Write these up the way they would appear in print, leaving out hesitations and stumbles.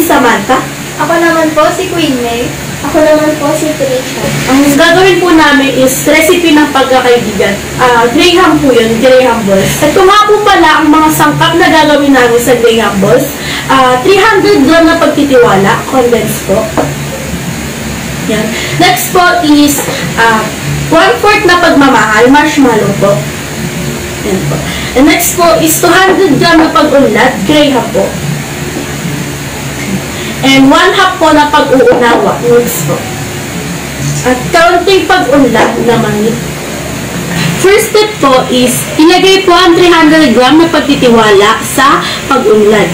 si Samantha. Ako naman po si Queen May. Ako naman po si Trisha. Ang gagawin po namin is recipe ng pagkakaibigan. Graham po yun, Graham balls. At kung nga po pala ang mga sangkap na gagawin namin sa Graham balls, 300 gram na pagtitiwala, condensed po. Yan. Next po is 1/4 na pagmamahal, marshmallow po. Yan po. And next po is 200 gram na pag-unlad, Graham po. And 1/2 po na pag-uunawa, works po. At kaunting pag-unlad na mangit. First step po is, ilagay po ang 300 gram na pagtitiwala sa pag-unlad.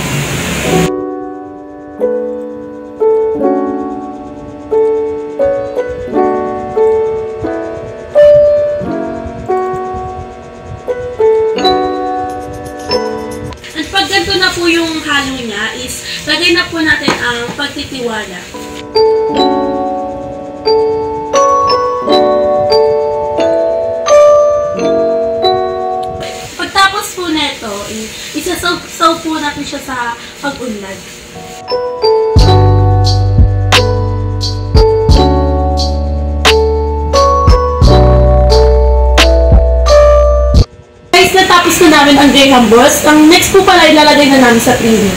At pag ganito na po yung halo niya is, lagay na po natin ang pagtitiwala. Pagtapos po neto, isasaw po natin siya sa pag-unlad. Guys, natapos na namin ang Graham balls. Ang next po pala ilalagay na namin sa preview.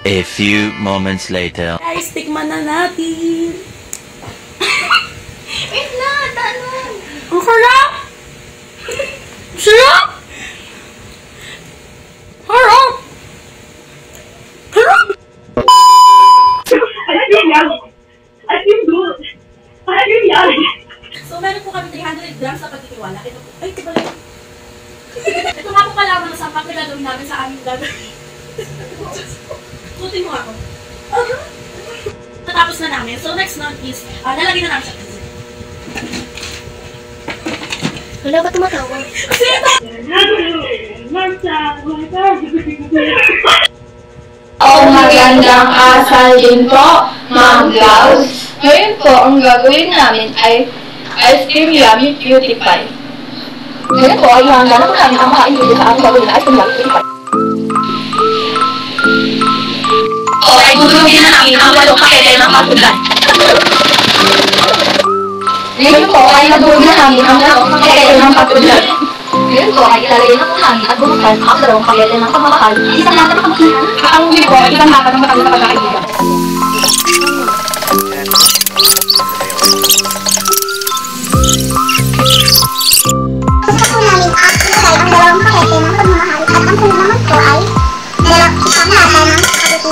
A few moments later. Guys, tikman na natin. Wait na, tanong. Ang sarap! Sarap! Sarap! Sarap! So, meron po kami 300 grams sa pagtitiwala. Ito po. Ay, ito pala. Ito nga po pala ang mga sampak na gagawin namin sa aming gagawin. Tutin mo ako. Natapos na namin. So, next nun is, lalagyan na namin siya. Wala ba tumatawa? Sino? Magandang asal din po, Ma'am Gauss. Ngayon po, ang gagawin namin ay ice cream yummy cutie pie. Ngayon po, ay handa na po namin ang mga ingredients sa aming gagawin na ice cream yummy cutie pie. O, ay gugawin na namin ang 8 pakete ng patulan. Ngayon po, ay nagugawin na namin ang 8 pakete ng patulan. Ngayon po, ay ilalagay na po namin at bumukan ang 2 pakete ng pagmamahal. Isang lata ng pagkihan. Ang huli po, isang lata ng matang na pagkakaibigan. Gusto po namin ilagay ang 2 pakete ng pagmamahal at ang sunod naman po ay isang lata ng kabutihan.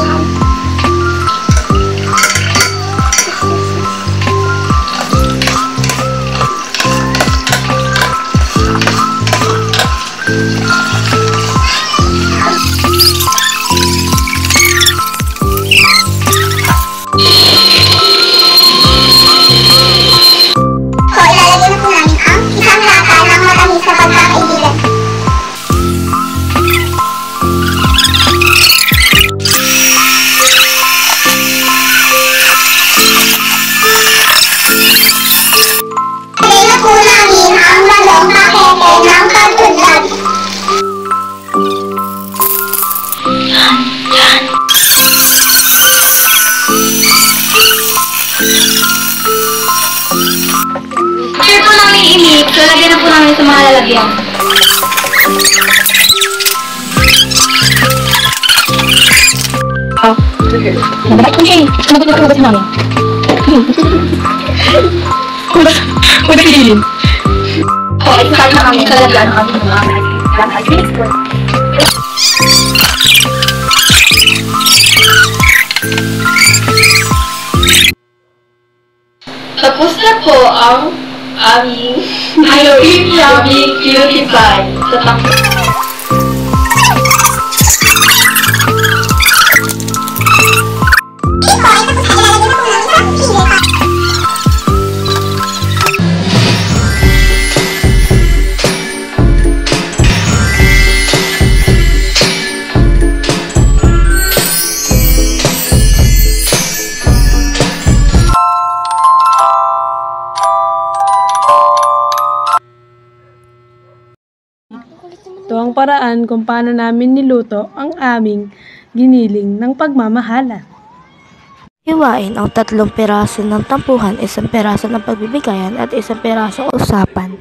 After po namin i-mix, lalagyan na po namin sa mga lalagyan. Nabalik po siya eh. Sumagot na po namin. Kung ba't ililin? O, i-start na kami sa lalagyan ng aming mga ice cream mix. Tapos na po ang aming ice cream yummy cutie pie. Sa takbo. Ito ang paraan kung paano namin niluto ang aming giniling ng pagmamahala. Hiwain ang 3 piraso ng tampuhan, 1 piraso ng pagbibigayan at 1 pirasong usapan.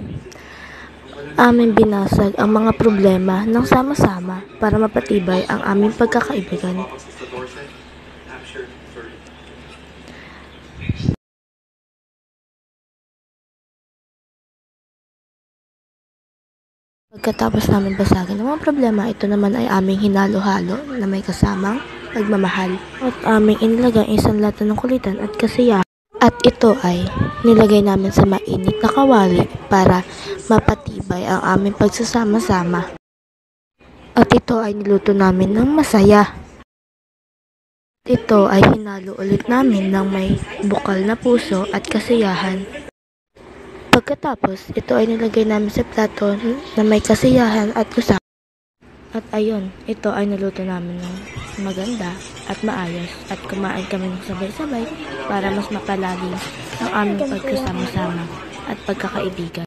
Aming binasag ang mga problema ng sama-sama para mapatibay ang aming pagkakaibigan. Pagkatapos namin basagin ang mga problema, ito naman ay aming hinalo-halo na may kasamang pagmamahal at aming inilagay isang lata ng kulitan at kasiyahan. At ito ay nilagay namin sa mainit na kawali para mapatibay ang aming pagsasama-sama. At ito ay niluto namin ng masaya. Ito ay hinalo ulit namin ng may bukal na puso at kasiyahan. Pagkatapos, ito ay nilagay namin sa plato na may kasiyahan at usapan. At ayun, ito ay naluto namin ng maganda at maayos at kumain kami ng sabay-sabay para mas mapalalim ang aming pagkasama-sama at pagkakaibigan.